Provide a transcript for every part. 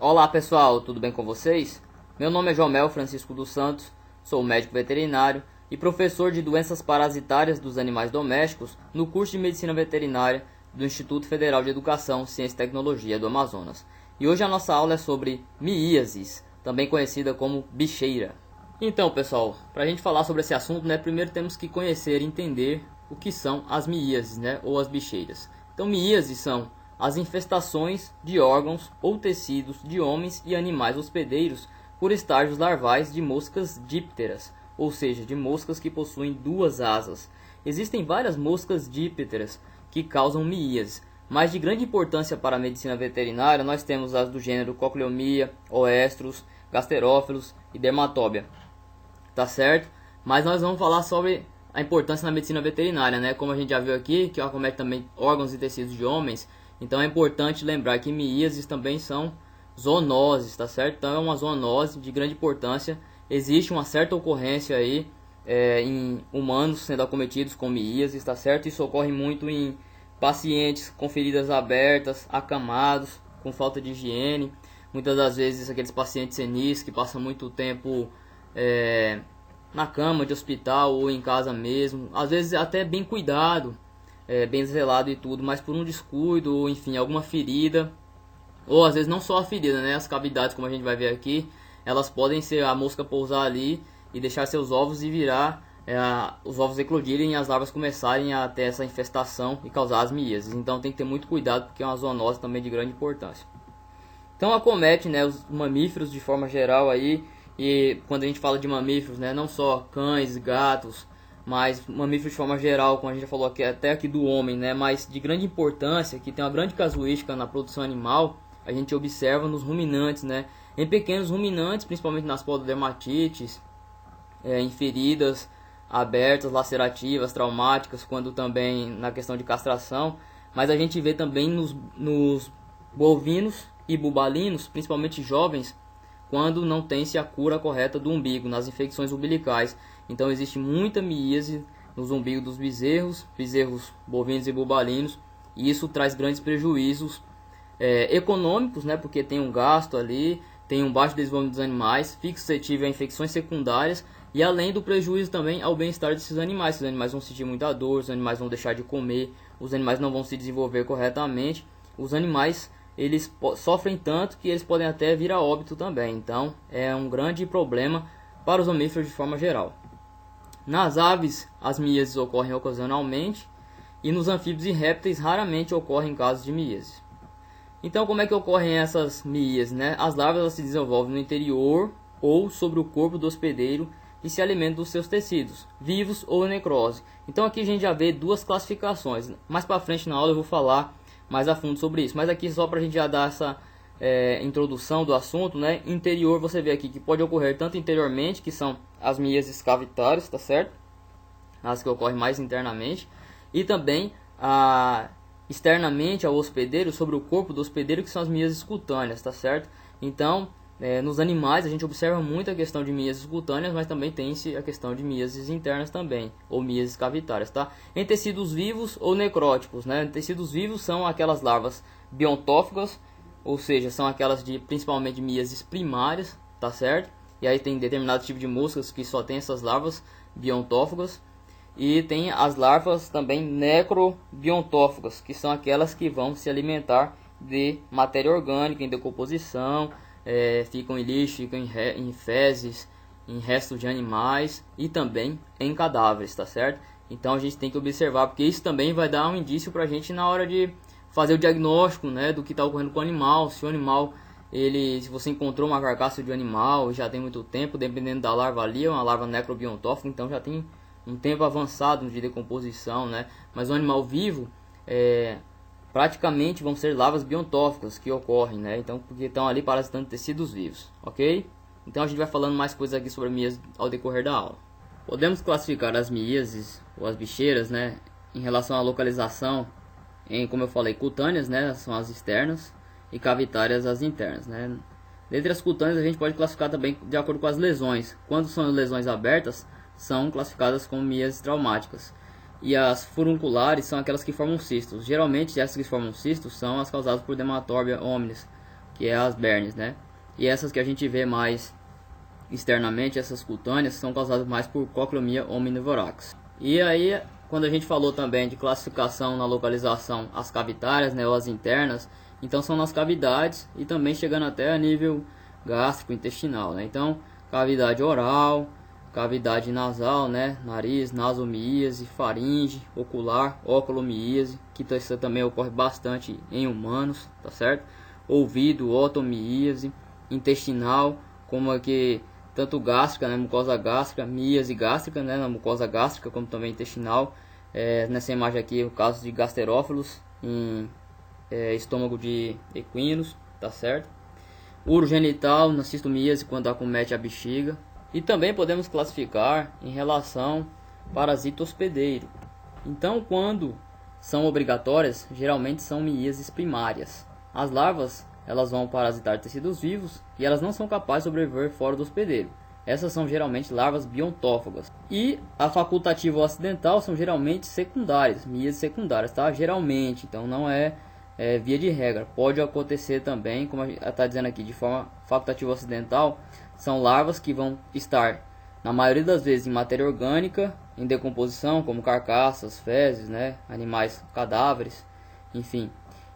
Olá pessoal, tudo bem com vocês? Meu nome é Jomel Francisco dos Santos, sou médico veterinário e professor de doenças parasitárias dos animais domésticos no curso de Medicina Veterinária do Instituto Federal de Educação, Ciência e Tecnologia do Amazonas. E hoje a nossa aula é sobre miíases, também conhecida como bicheira. Então pessoal, para a gente falar sobre esse assunto, primeiro temos que conhecer e entender o que são as miíases, ou as bicheiras. Então miíases são as infestações de órgãos ou tecidos de homens e animais hospedeiros por estágios larvais de moscas dípteras, ou seja, de moscas que possuem duas asas. Existem várias moscas dípteras que causam miíases, mas de grande importância para a medicina veterinária nós temos as do gênero Cochleomia, Oestros, Gasterófilos e Dermatóbia. Tá certo? Mas nós vamos falar sobre a importância na medicina veterinária, como a gente já viu aqui, que acomete também órgãos e tecidos de homens. Então é importante lembrar que miíases também são zoonoses, tá certo? Então é uma zoonose de grande importância. Existe uma certa ocorrência aí em humanos sendo acometidos com miíases, tá certo? Isso ocorre muito em pacientes com feridas abertas, acamados, com falta de higiene. Muitas das vezes aqueles pacientes senis que passam muito tempo na cama de hospital ou em casa mesmo. Às vezes até bem cuidado, bem zelado e tudo, mas por um descuido ou enfim, alguma ferida, ou às vezes não só a ferida, as cavidades, como a gente vai ver aqui, elas podem ser a mosca pousar ali e deixar seus ovos e virar, os ovos eclodirem e as larvas começarem a ter essa infestação e causar as miíases. Então tem que ter muito cuidado porque é uma zoonose também de grande importância. Então acomete os mamíferos de forma geral aí, e quando a gente fala de mamíferos, não só cães, gatos, mas mamíferos de forma geral, como a gente já falou aqui, até aqui do homem, mas de grande importância, que tem uma grande casuística na produção animal, a gente observa nos ruminantes, em pequenos ruminantes, principalmente nas pododermatites, em feridas abertas, lacerativas, traumáticas, quando também na questão de castração, mas a gente vê também nos bovinos e bubalinos, principalmente jovens, quando não tem-se a cura correta do umbigo, nas infecções umbilicais. Então existe muita miíase nos umbigos dos bezerros bovinos e bubalinos, e isso traz grandes prejuízos econômicos, porque tem um gasto ali, tem um baixo desenvolvimento dos animais, fica suscetível a infecções secundárias, e além do prejuízo também ao bem-estar desses animais. Os animais vão sentir muita dor, os animais vão deixar de comer, os animais não vão se desenvolver corretamente, os animais eles sofrem tanto que eles podem até vir a óbito também. Então é um grande problema para os mamíferos de forma geral. Nas aves as miíases ocorrem ocasionalmente, e nos anfíbios e répteis raramente ocorrem casos de miíases. Então como é que ocorrem essas miíases? As larvas elas se desenvolvem no interior ou sobre o corpo do hospedeiro e se alimentam dos seus tecidos, vivos ou necrose. Então aqui a gente já vê duas classificações. Mais para frente na aula eu vou falar mais a fundo sobre isso, mas aqui só para a gente já dar essa introdução do assunto, interior, você vê aqui que pode ocorrer tanto interiormente, que são as miíases cavitárias, tá certo? As que ocorrem mais internamente, e também externamente ao hospedeiro, sobre o corpo do hospedeiro, que são as miíases cutâneas, tá certo? Então, nos animais a gente observa muito a questão de miíases cutâneas, mas também tem-se a questão de miíases internas também, ou miíases cavitárias, tá? Em tecidos vivos ou necróticos, Tecidos vivos são aquelas larvas biontófagas, ou seja, são aquelas principalmente de miíases primárias, tá certo? E aí tem determinado tipo de moscas que só tem essas larvas biontófagas, e tem as larvas também necrobiontófagas, que são aquelas que vão se alimentar de matéria orgânica em decomposição, ficam em lixo, ficam em fezes, em restos de animais e também em cadáveres, tá certo? Então a gente tem que observar, porque isso também vai dar um indício para a gente na hora de fazer o diagnóstico, do que está ocorrendo com o animal. Se o animal, se você encontrou uma carcaça de um animal já tem muito tempo, dependendo da larva ali, é uma larva necrobiontófaga, então já tem um tempo avançado de decomposição, Mas o animal vivo, praticamente vão ser larvas biontóficas que ocorrem, Então, porque estão ali parasitando tecidos vivos, ok? Então a gente vai falando mais coisas aqui sobre miíase ao decorrer da aula. Podemos classificar as miíases ou as bicheiras, em relação à localização, como eu falei, cutâneas, são as externas, e cavitárias as internas, Dentre as cutâneas a gente pode classificar também de acordo com as lesões. Quando são lesões abertas, são classificadas como miíases traumáticas. E as furunculares são aquelas que formam cistos. Geralmente essas que formam cistos são as causadas por Dermatóbia hominis, que é as bernes, né? E essas que a gente vê mais externamente, essas cutâneas, são causadas mais por Cochleomia omnivorax. E aí, quando a gente falou também de classificação na localização, as cavitárias, né, ou as internas, então são nas cavidades e também chegando até a nível gástrico, intestinal, né? Então, cavidade oral, cavidade nasal, né, nariz, nasomíase, faringe, ocular, oculomíase, que isso também ocorre bastante em humanos, tá certo? Ouvido, otomíase, intestinal, como aqui tanto gástrica, né, mucosa gástrica, míase gástrica, né, na mucosa gástrica, como também intestinal. Nessa imagem aqui, o caso de gasterófilos em estômago de equinos, tá certo? Urogenital, na cistomíase, quando acomete a bexiga. E também podemos classificar em relação parasita hospedeiro. Então, quando são obrigatórias, geralmente são miíases primárias. As larvas, elas vão parasitar tecidos vivos e elas não são capazes de sobreviver fora do hospedeiro. Essas são geralmente larvas biontófagas. E a facultativa ou acidental são geralmente secundárias, miíases secundárias, tá? Geralmente, então não é via de regra. Pode acontecer também, como está dizendo aqui, de forma facultativa ou acidental, são larvas que vão estar, na maioria das vezes, em matéria orgânica, em decomposição, como carcaças, fezes, né? Animais, cadáveres, enfim.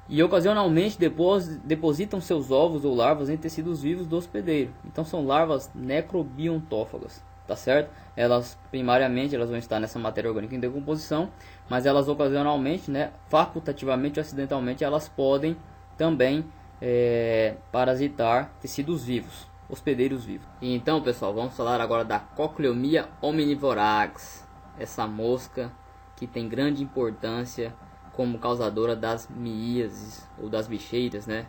E ocasionalmente depositam seus ovos ou larvas em tecidos vivos do hospedeiro. Então são larvas necrobiontófagas, tá certo? Elas primariamente elas vão estar nessa matéria orgânica em decomposição, mas elas ocasionalmente, né, facultativamente ou acidentalmente, elas podem também parasitar tecidos vivos, hospedeiros vivos. E então, pessoal, vamos falar agora da Cochleomia omnivorax, essa mosca que tem grande importância como causadora das miíases ou das bicheiras, né?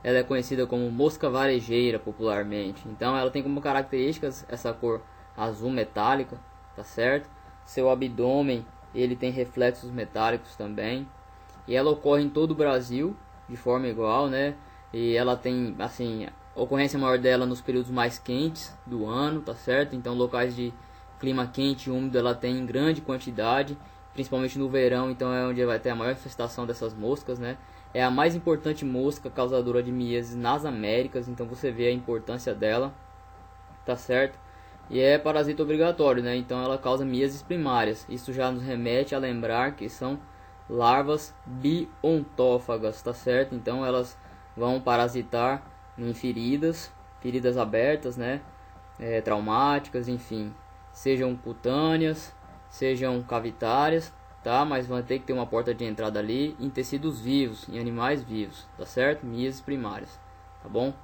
Ela é conhecida como mosca varejeira popularmente. Então ela tem como características essa cor azul metálica, tá certo? Seu abdômen, ele tem reflexos metálicos também. E ela ocorre em todo o Brasil de forma igual, né? E ela tem, assim, a ocorrência maior dela nos períodos mais quentes do ano, tá certo? Então locais de clima quente e úmido ela tem em grande quantidade, principalmente no verão, então é onde vai ter a maior infestação dessas moscas, né? É a mais importante mosca causadora de miíases nas Américas, então você vê a importância dela, tá certo? E é parasita obrigatório, né? Então ela causa miíases primárias. Isso já nos remete a lembrar que são larvas biontófagas, tá certo? Então elas vão parasitar em feridas abertas, né? Traumáticas, enfim, sejam cutâneas, sejam cavitárias, tá? Mas vai ter que ter uma porta de entrada ali em tecidos vivos, em animais vivos, tá certo? Miíases primárias, tá bom?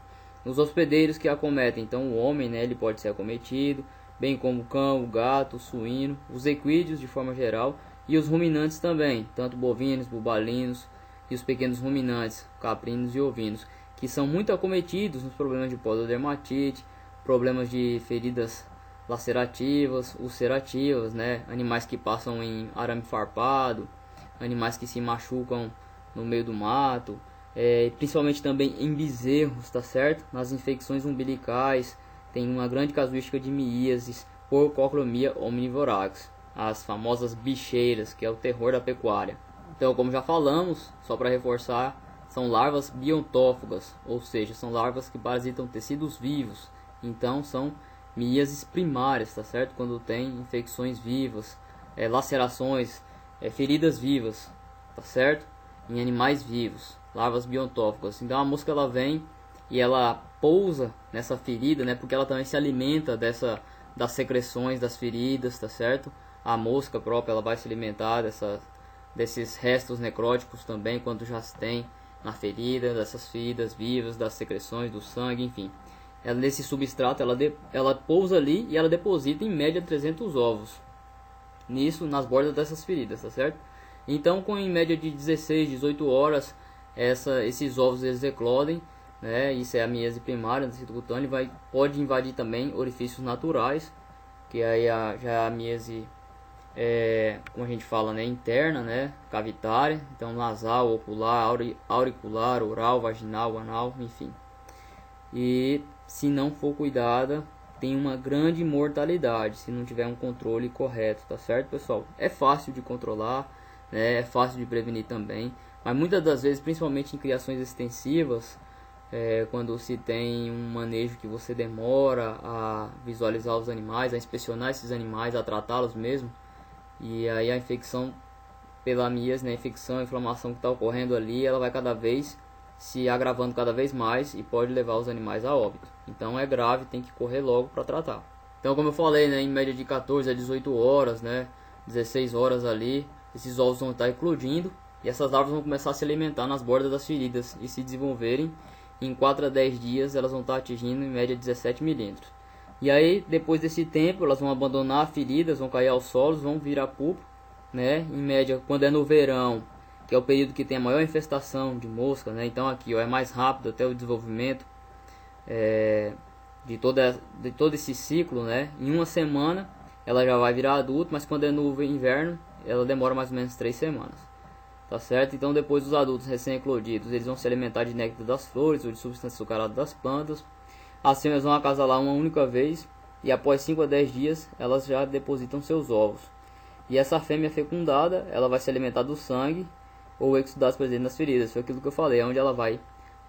Nos hospedeiros que acometem, então o homem, né, ele pode ser acometido, bem como o cão, o gato, o suíno, os equídeos de forma geral e os ruminantes também, tanto bovinos, bubalinos e os pequenos ruminantes, caprinos e ovinos, que são muito acometidos nos problemas de pododermatite, problemas de feridas lacerativas, ulcerativas, né? Animais que passam em arame farpado, animais que se machucam no meio do mato, principalmente também em bezerros, tá certo? Nas infecções umbilicais tem uma grande casuística de miíases por Cochleomia omnivorax, as famosas bicheiras, que é o terror da pecuária. Então, como já falamos, só para reforçar, são larvas biontófagas, ou seja, são larvas que parasitam tecidos vivos. Então são miíases primárias, tá certo? Quando tem infecções vivas, lacerações, feridas vivas, tá certo? Em animais vivos, larvas biontófagas. Então a mosca ela vem e ela pousa nessa ferida, né? Porque ela também se alimenta das secreções das feridas, tá certo? A mosca própria ela vai se alimentar desses restos necróticos também, quando já se tem na ferida, dessas feridas vivas, das secreções do sangue, enfim. Ela, nesse substrato ela pousa ali e ela deposita em média 300 ovos nisso, nas bordas dessas feridas, tá certo? Então, com em média de 16, 18 horas, esses ovos eles eclodem, né? Isso é a miíase primária do tecido cutâneo, pode invadir também orifícios naturais, que aí já é a miíase, como a gente fala, né, interna, né, cavitária, então nasal, ocular, auricular, oral, vaginal, anal, enfim. E se não for cuidada, tem uma grande mortalidade se não tiver um controle correto, tá certo, pessoal? É fácil de controlar, né? É fácil de prevenir também, mas muitas das vezes, principalmente em criações extensivas, quando se tem um manejo que você demora a visualizar os animais, a inspecionar esses animais, a tratá-los mesmo, e aí a infecção pela amiase, né, a inflamação que está ocorrendo ali, ela vai cada vez se agravando cada vez mais e pode levar os animais a óbito. Então é grave, tem que correr logo para tratar. Então, como eu falei, né, em média de 14 a 18 horas, né, 16 horas ali, esses ovos vão estar eclodindo e essas larvas vão começar a se alimentar nas bordas das feridas e se desenvolverem. Em 4 a 10 dias elas vão estar atingindo em média 17 milímetros. E aí, depois desse tempo, elas vão abandonar a ferida, vão cair aos solos, vão virar pupa, né? Em média, quando é no verão, que é o período que tem a maior infestação de mosca, né? Então aqui, ó, é mais rápido até o desenvolvimento de todo esse ciclo, né? Em uma semana ela já vai virar adulto, mas quando é no inverno ela demora mais ou menos 3 semanas, tá certo? Então depois os adultos recém-eclodidos, eles vão se alimentar de néctar das flores ou de substância açucarada das plantas. Assim elas vão acasalar uma única vez e após 5 a 10 dias elas já depositam seus ovos. E essa fêmea fecundada, ela vai se alimentar do sangue ou exudados presentes nas feridas. Foi aquilo que eu falei, onde ela vai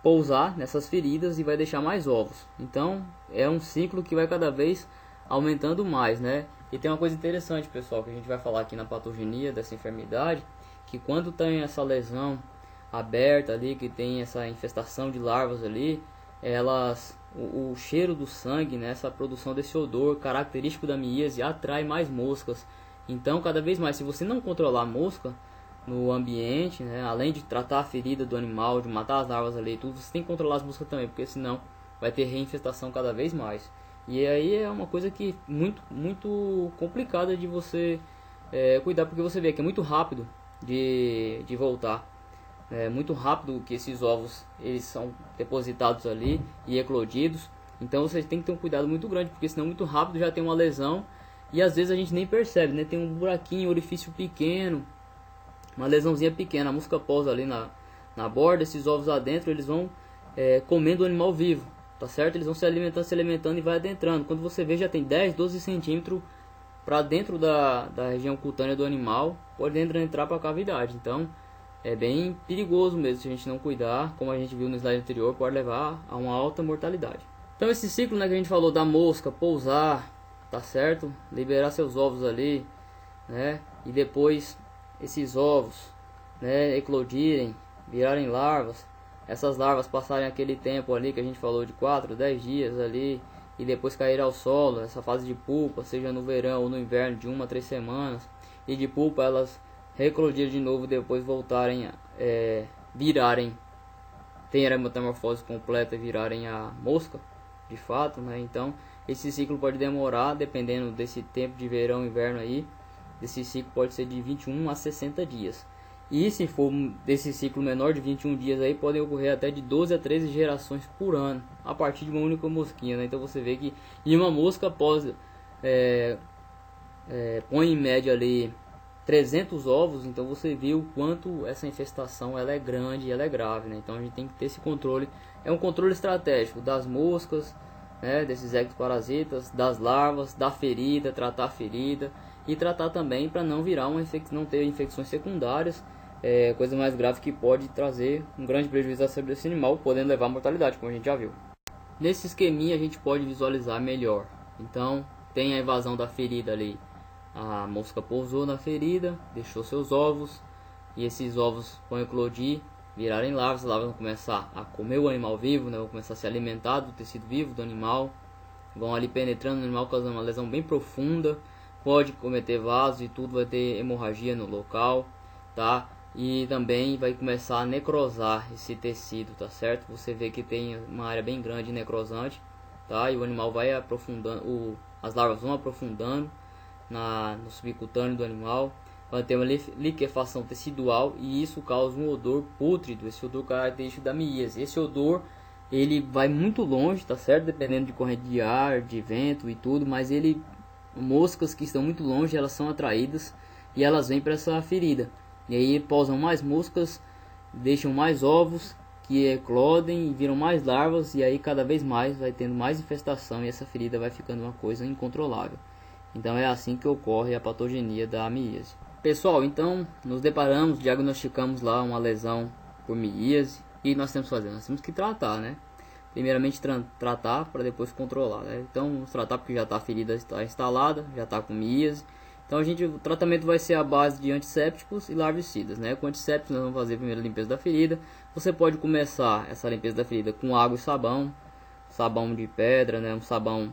pousar nessas feridas e vai deixar mais ovos. Então é um ciclo que vai cada vez aumentando mais, né? E tem uma coisa interessante, pessoal, que a gente vai falar aqui na patogenia dessa enfermidade, que quando tem essa lesão aberta ali, que tem essa infestação de larvas ali, o cheiro do sangue, né, essa produção desse odor característico da miíase atrai mais moscas. Então, cada vez mais, se você não controlar a mosca no ambiente, né, além de tratar a ferida do animal, de matar as larvas ali e tudo, você tem que controlar as moscas também, porque senão vai ter reinfestação cada vez mais. E aí é uma coisa que muito complicada de você cuidar, porque você vê que é muito rápido de voltar. É muito rápido que esses ovos eles são depositados ali e eclodidos. Então você tem que ter um cuidado muito grande, porque senão muito rápido já tem uma lesão e às vezes a gente nem percebe, né? Tem um buraquinho, um orifício pequeno, uma lesãozinha pequena, a mosca pousa ali na borda, esses ovos lá dentro, eles vão comendo o animal vivo, tá certo? Eles vão se alimentando e vai adentrando. Quando você vê, já tem 10, 12 centímetros para dentro da região cutânea do animal, podendo entrar para a cavidade. Então é bem perigoso mesmo, se a gente não cuidar, como a gente viu no slide anterior, pode levar a uma alta mortalidade. Então esse ciclo, né, que a gente falou da mosca pousar, tá certo? Liberar seus ovos ali, né? E depois esses ovos, né, eclodirem, virarem larvas. Essas larvas passarem aquele tempo ali que a gente falou de 4, 10 dias ali e depois cair ao solo, essa fase de pupa, seja no verão ou no inverno, de 1 a 3 semanas. E de pupa elas reclodir de novo, depois voltarem virarem, ter a metamorfose completa e virarem a mosca, de fato, né? Então esse ciclo pode demorar, dependendo desse tempo de verão e inverno aí, esse ciclo pode ser de 21 a 60 dias. E se for desse ciclo menor de 21 dias aí, podem ocorrer até de 12 a 13 gerações por ano, a partir de uma única mosquinha, né? Então você vê que em uma mosca põe em média ali 300 ovos, então você viu o quanto essa infestação ela é grande e ela é grave, né? Então a gente tem que ter esse controle, é um controle estratégico das moscas, né, desses ectoparasitas, das larvas, da ferida, tratar a ferida e tratar também para não virar não ter infecções secundárias, coisa mais grave que pode trazer um grande prejuízo à saúde desse animal, podendo levar à mortalidade, como a gente já viu. Nesse esqueminha a gente pode visualizar melhor. Então tem a invasão da ferida ali. A mosca pousou na ferida, deixou seus ovos, e esses ovos vão eclodir, virarem larvas. As larvas vão começar a comer o animal vivo, né? Vão começar a se alimentar do tecido vivo do animal, vão ali penetrando no animal, causando uma lesão bem profunda, pode cometer vasos e tudo, vai ter hemorragia no local, tá? E também vai começar a necrosar esse tecido, tá certo? Você vê que tem uma área bem grande necrosante, tá? E o animal vai aprofundando, as larvas vão aprofundando no subcutâneo do animal, vai ter uma liquefação tecidual e isso causa um odor pútrido, esse odor característico da miíase. Esse odor ele vai muito longe, tá certo? Dependendo de corrente de ar, de vento e tudo, mas moscas que estão muito longe, elas são atraídas e elas vêm para essa ferida. E aí pousam mais moscas, deixam mais ovos que eclodem e viram mais larvas, e aí cada vez mais vai tendo mais infestação e essa ferida vai ficando uma coisa incontrolável. Então é assim que ocorre a patogenia da miíase. Pessoal, então nos deparamos, diagnosticamos lá uma lesão por miíase. E nós temos que fazer? Nós temos que tratar, né? primeiramente tratar para depois controlar, né? Então vamos tratar porque já está a ferida está instalada, já está com miíase. Então o tratamento vai ser a base de antissépticos e larvicidas, né? Com antissépticos nós vamos fazer a primeira limpeza da ferida. Você pode começar essa limpeza da ferida com água e sabão, sabão de pedra, né? Um sabão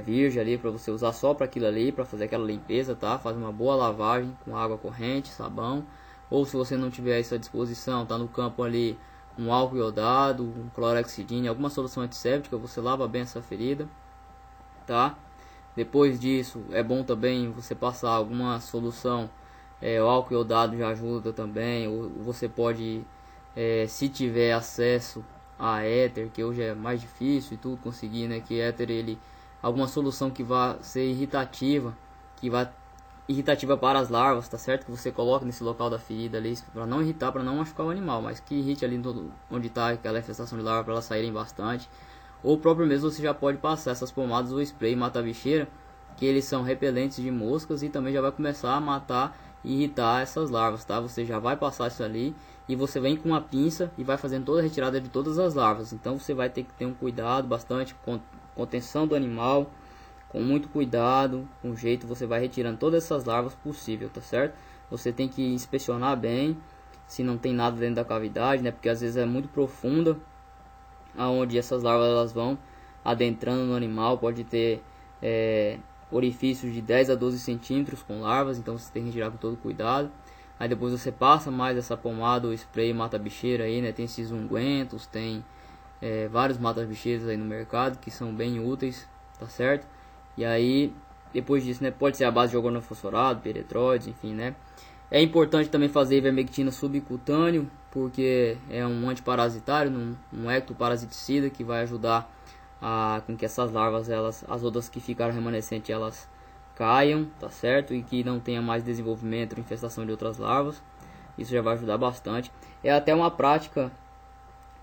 virgem ali para você usar só para aquilo ali, para fazer aquela limpeza, tá? Faz uma boa lavagem com água corrente, sabão. Ou se você não tiver isso à disposição, tá no campo ali, um álcool iodado, um clorexidine, alguma solução antisséptica, você lava bem essa ferida, tá? Depois disso, é bom também você passar alguma solução, o álcool iodado já ajuda também, ou você pode, se tiver acesso a éter, que hoje é mais difícil e tudo conseguir, né? Que éter, alguma solução que vá ser irritativa, irritativa para as larvas, tá certo? Que você coloca nesse local da ferida ali, para não irritar, para não machucar o animal, mas que irrite ali onde está aquela infestação de larva, para elas saírem bastante. Ou próprio mesmo você já pode passar essas pomadas ou spray mata-bicheira, que eles são repelentes de moscas e também já vai começar a matar e irritar essas larvas, tá? Você já vai passar isso ali e você vem com uma pinça e vai fazendo toda a retirada de todas as larvas. Então você vai ter que ter um cuidado bastante com contenção do animal, com muito cuidado, com jeito você vai retirando todas essas larvas possível, tá certo? Você tem que inspecionar bem se não tem nada dentro da cavidade, né? Porque às vezes é muito profunda aonde essas larvas elas vão adentrando no animal, pode ter orifícios de 10 a 12 centímetros com larvas, então você tem que retirar com todo cuidado. Aí depois você passa mais essa pomada ou spray mata-bicheira aí, né? Tem esses ungüentos, tem vários mata-bicheiros aí no mercado que são bem úteis, tá certo? E aí depois disso, né? Pode ser a base de organofosforado, peretróides, enfim, né? É importante também fazer ivermectina subcutâneo, porque é um antiparasitário, um ectoparasiticida que vai ajudar com que essas larvas, as outras que ficaram remanescentes, elas caiam, tá certo? E que não tenha mais desenvolvimento ou infestação de outras larvas. Isso já vai ajudar bastante. É até uma prática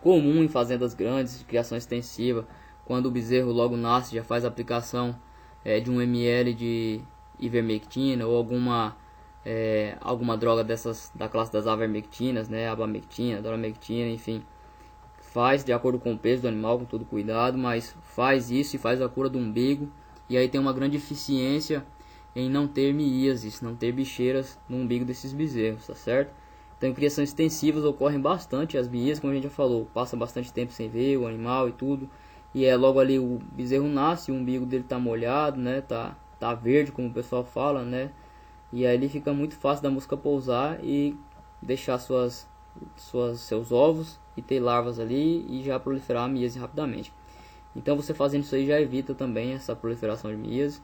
comum em fazendas grandes de criação extensiva. Quando o bezerro logo nasce, já faz a aplicação de 1 ml de ivermectina ou alguma droga dessas da classe das avermectinas, né? Abamectina, doramectina, enfim. Faz de acordo com o peso do animal, com todo cuidado, mas faz isso e faz a cura do umbigo. E aí tem uma grande eficiência em não ter miíases, não ter bicheiras no umbigo desses bezerros, tá certo? Então em criações extensivas ocorrem bastante as miíases, como a gente já falou, passa bastante tempo sem ver o animal e tudo. E é logo ali o bezerro nasce, o umbigo dele tá molhado, né? Tá verde, como o pessoal fala, né? E aí ele fica muito fácil da mosca pousar e deixar seus ovos e ter larvas ali e já proliferar a miíase rapidamente. Então você fazendo isso aí já evita também essa proliferação de miíase.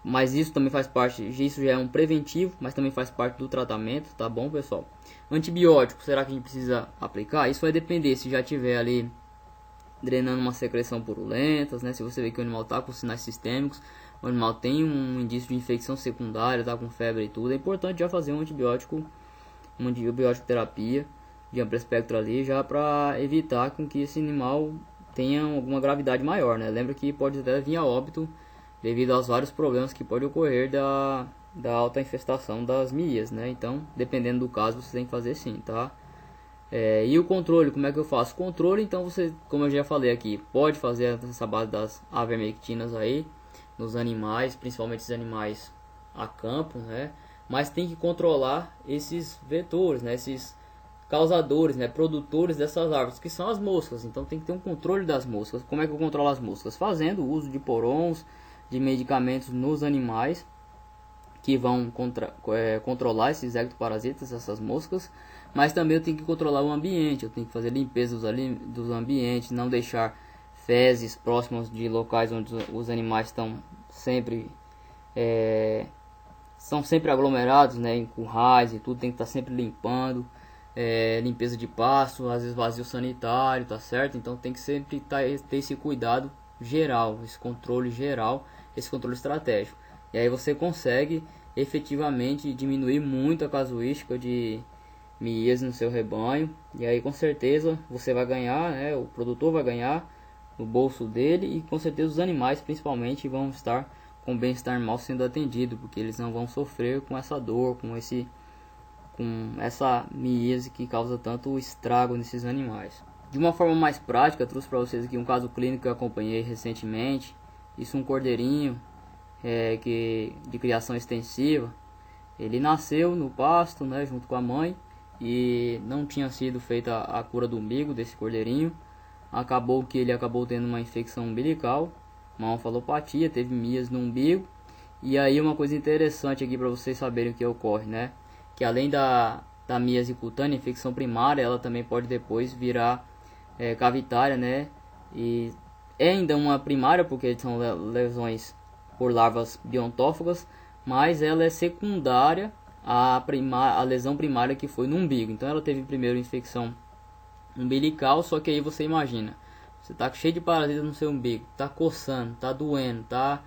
Mas isso também faz parte, isso já é um preventivo, mas também faz parte do tratamento, tá bom, pessoal? Antibiótico, será que a gente precisa aplicar? Isso vai depender se já tiver ali drenando uma secreção purulentas, né? Se você vê que o animal está com sinais sistêmicos, o animal tem um indício de infecção secundária, está com febre e tudo, é importante já fazer uma antibiótico terapia de amplo espectro ali, já para evitar com que esse animal tenha alguma gravidade maior, né? Lembra que pode até vir a óbito devido aos vários problemas que pode ocorrer da alta infestação das miíases, né? Então, dependendo do caso, você tem que fazer sim, tá? E o controle, como é que eu faço? Controle, então você, como eu já falei aqui, pode fazer essa base das avermectinas aí nos animais, principalmente os animais a campo, né? Mas tem que controlar esses vetores, né? Esses causadores, né? Produtores dessas larvas, que são as moscas. Então tem que ter um controle das moscas. Como é que eu controlo as moscas? Fazendo uso de porons, de medicamentos nos animais que vão controlar esses ectoparasitas, essas moscas. Mas também eu tenho que controlar o ambiente, eu tenho que fazer limpeza dos ambientes, não deixar fezes próximas de locais onde os animais estão sempre são sempre aglomerados, né, em currais e tudo, tem que estar sempre limpando, limpeza de pasto, às vezes vazio sanitário, tá certo? Então tem que sempre ter esse cuidado geral, esse controle geral, esse controle estratégico. E aí você consegue efetivamente diminuir muito a casuística de miíase no seu rebanho, e aí com certeza você vai ganhar, né, o produtor vai ganhar no bolso dele, e com certeza os animais principalmente vão estar com o bem-estar animal sendo atendido, porque eles não vão sofrer com essa dor, com essa miíase que causa tanto estrago nesses animais. De uma forma mais prática, trouxe para vocês aqui um caso clínico que eu acompanhei recentemente. Isso, um cordeirinho de criação extensiva. Ele nasceu no pasto, né, junto com a mãe, e não tinha sido feita a cura do umbigo desse cordeirinho. Acabou que ele acabou tendo uma infecção umbilical, uma onfalopatia, teve mias no umbigo. E aí uma coisa interessante aqui para vocês saberem o que ocorre, né? Que além da míase cutânea, infecção primária, ela também pode depois virar cavitária, né? E é ainda uma primária porque são lesões por larvas biontófagas, mas ela é secundária à lesão primária que foi no umbigo. Então ela teve primeiro infecção umbilical, só que aí você imagina, você tá cheio de parasitas no seu umbigo, tá coçando, tá doendo, tá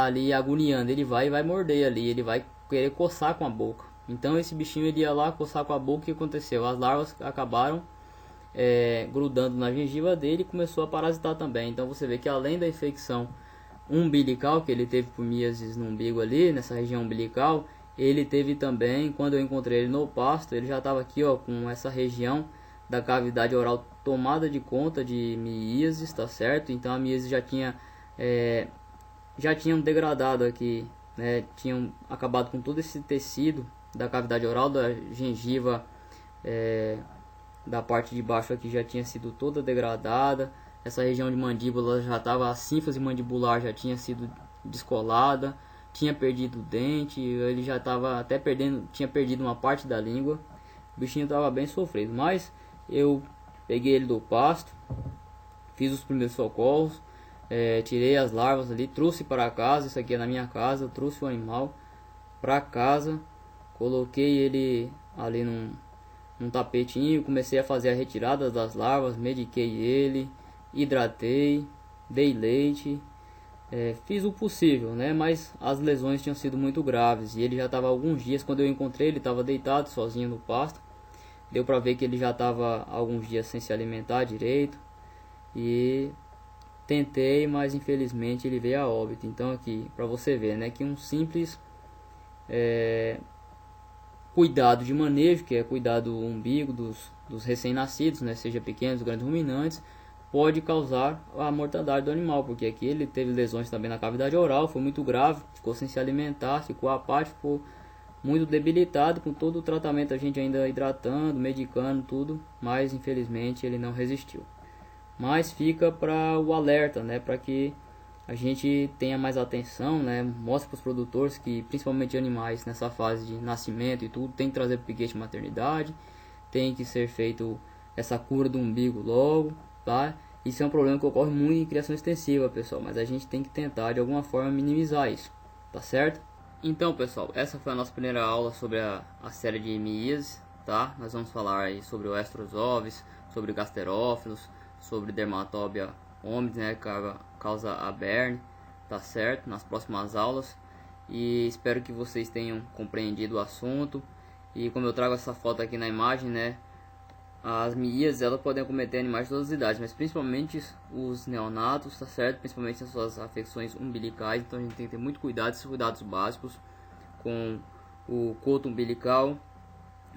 ali agoniando, ele vai morder ali, ele vai querer coçar com a boca. Então esse bichinho ele ia lá coçar com a boca. O que aconteceu? As larvas acabaram grudando na gengiva dele e começou a parasitar também. Então você vê que além da infecção umbilical que ele teve por miases no umbigo ali, nessa região umbilical, ele teve também, quando eu encontrei ele no pasto, ele já estava aqui, ó, com essa região da cavidade oral tomada de conta de miases, tá certo? Então a miase já tinham degradado aqui, né? Tinham acabado com todo esse tecido da cavidade oral, da gengiva, da parte de baixo aqui já tinha sido toda degradada. Essa região de mandíbula já estava, a sínfise mandibular já tinha sido descolada, tinha perdido o dente, ele já estava até tinha perdido uma parte da língua. O bichinho estava bem sofrido, mas eu peguei ele do pasto, fiz os primeiros socorros, tirei as larvas ali, trouxe para casa. Isso aqui é na minha casa, trouxe o animal para casa, coloquei ele ali num tapetinho, comecei a fazer a retirada das larvas, mediquei ele, hidratei, dei leite, fiz o possível, né? Mas as lesões tinham sido muito graves e ele já estava há alguns dias. Quando eu encontrei, ele estava deitado sozinho no pasto. Deu para ver que ele já estava há alguns dias sem se alimentar direito, e tentei, mas infelizmente ele veio a óbito. Então aqui para você ver, né, que um simples cuidado de manejo, que é cuidar do umbigo dos recém-nascidos, né, seja pequenos ou grandes ruminantes, pode causar a mortandade do animal, porque aqui ele teve lesões também na cavidade oral, foi muito grave, ficou sem se alimentar, ficou apático, ficou muito debilitado. Com todo o tratamento, a gente ainda hidratando, medicando, tudo, mas infelizmente ele não resistiu. Mas fica para o alerta, né, para que a gente tenha mais atenção, né, mostre para os produtores que principalmente animais nessa fase de nascimento e tudo, tem que trazer para o piquete maternidade, tem que ser feito essa cura do umbigo logo, tá? Isso é um problema que ocorre muito em criação extensiva, pessoal, mas a gente tem que tentar de alguma forma minimizar isso, tá certo? Então, pessoal, essa foi a nossa primeira aula sobre a série de miases, tá? Nós vamos falar aí sobre o Estrus ovis, sobre gasterófilos, sobre Dermatobia hominis, né, que causa a berne, tá certo? Nas próximas aulas. E espero que vocês tenham compreendido o assunto. E como eu trago essa foto aqui na imagem, né, as miases elas podem acometer animais de todas as idades, mas principalmente os neonatos, tá certo? Principalmente as suas afecções umbilicais. Então a gente tem que ter muito cuidado, esses cuidados básicos com o coto umbilical,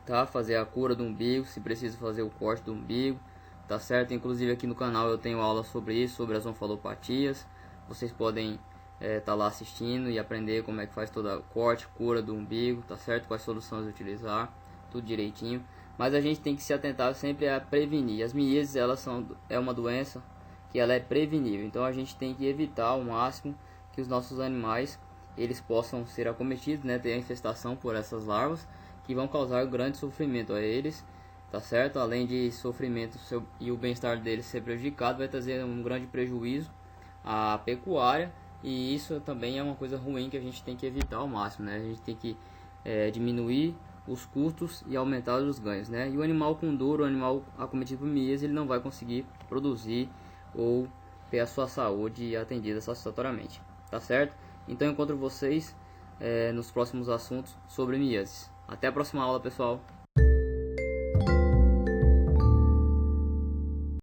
tá? Fazer a cura do umbigo, se precisa fazer o corte do umbigo, tá certo? Inclusive aqui no canal eu tenho aula sobre isso, sobre as onfalopatias. Vocês podem tá lá assistindo e aprender como é que faz toda a corte, cura do umbigo, tá certo? Quais soluções utilizar, tudo direitinho. Mas a gente tem que se atentar sempre a prevenir. As miases é uma doença que ela é prevenível, então a gente tem que evitar ao máximo que os nossos animais eles possam ser acometidos, né, ter a infestação por essas larvas que vão causar grande sofrimento a eles, tá certo? Além de sofrimento e o bem-estar deles ser prejudicado, vai trazer um grande prejuízo à pecuária, e isso também é uma coisa ruim que a gente tem que evitar ao máximo, né? A gente tem que diminuir os custos e aumentar os ganhos, né? E o animal com dor, o animal acometido por miase, ele não vai conseguir produzir ou ter a sua saúde atendida satisfatoriamente, tá certo? Então eu encontro vocês nos próximos assuntos sobre miases. Até a próxima aula, pessoal.